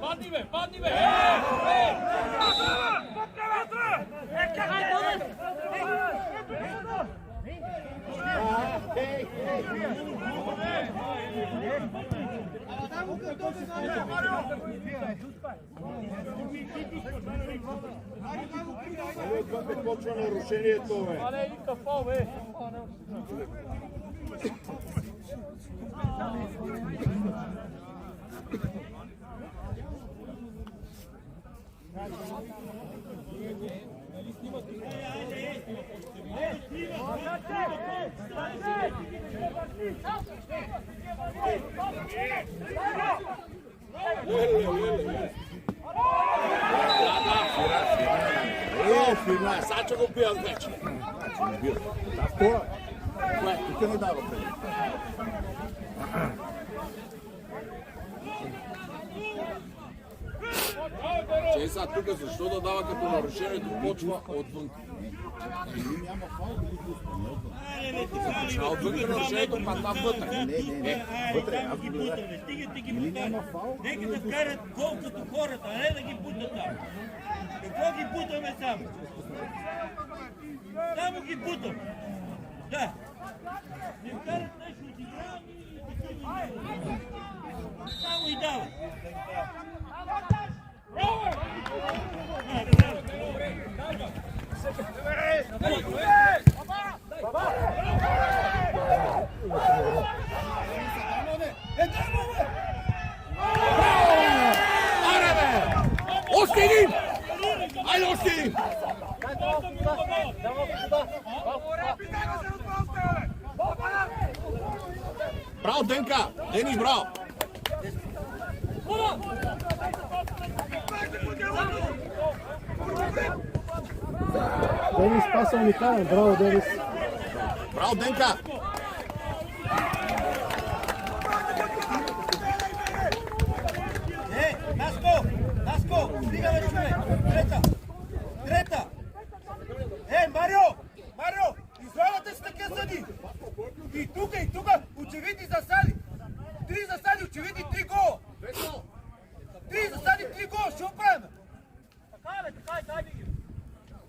Padni bе, padni bе! Как почва нарушението, бе? Але и кафал, бе! Фирна, сега че го пият вече. Да, втора. Тук не дава преди. Че сега тук защо да дава като нарушението почва отвън? Няма фаул, почва отвън нарушението, падна вътре. Не, вътре. Стигате ги бутат. Нека да вкарат гол като хората, а не да ги бутат там. Какво ги бутаме само? Само ги бутам. Да. Не вкарат нещо от игра и само и дават. Още един! Айде още един! Браво, Денка! Денис, браво! Денис паса уникален, браво Денис. Браво, Денка! Наско! Стигаме, човек! Трета! Марио! Излагате с така съди! И тук! Очевидни засади!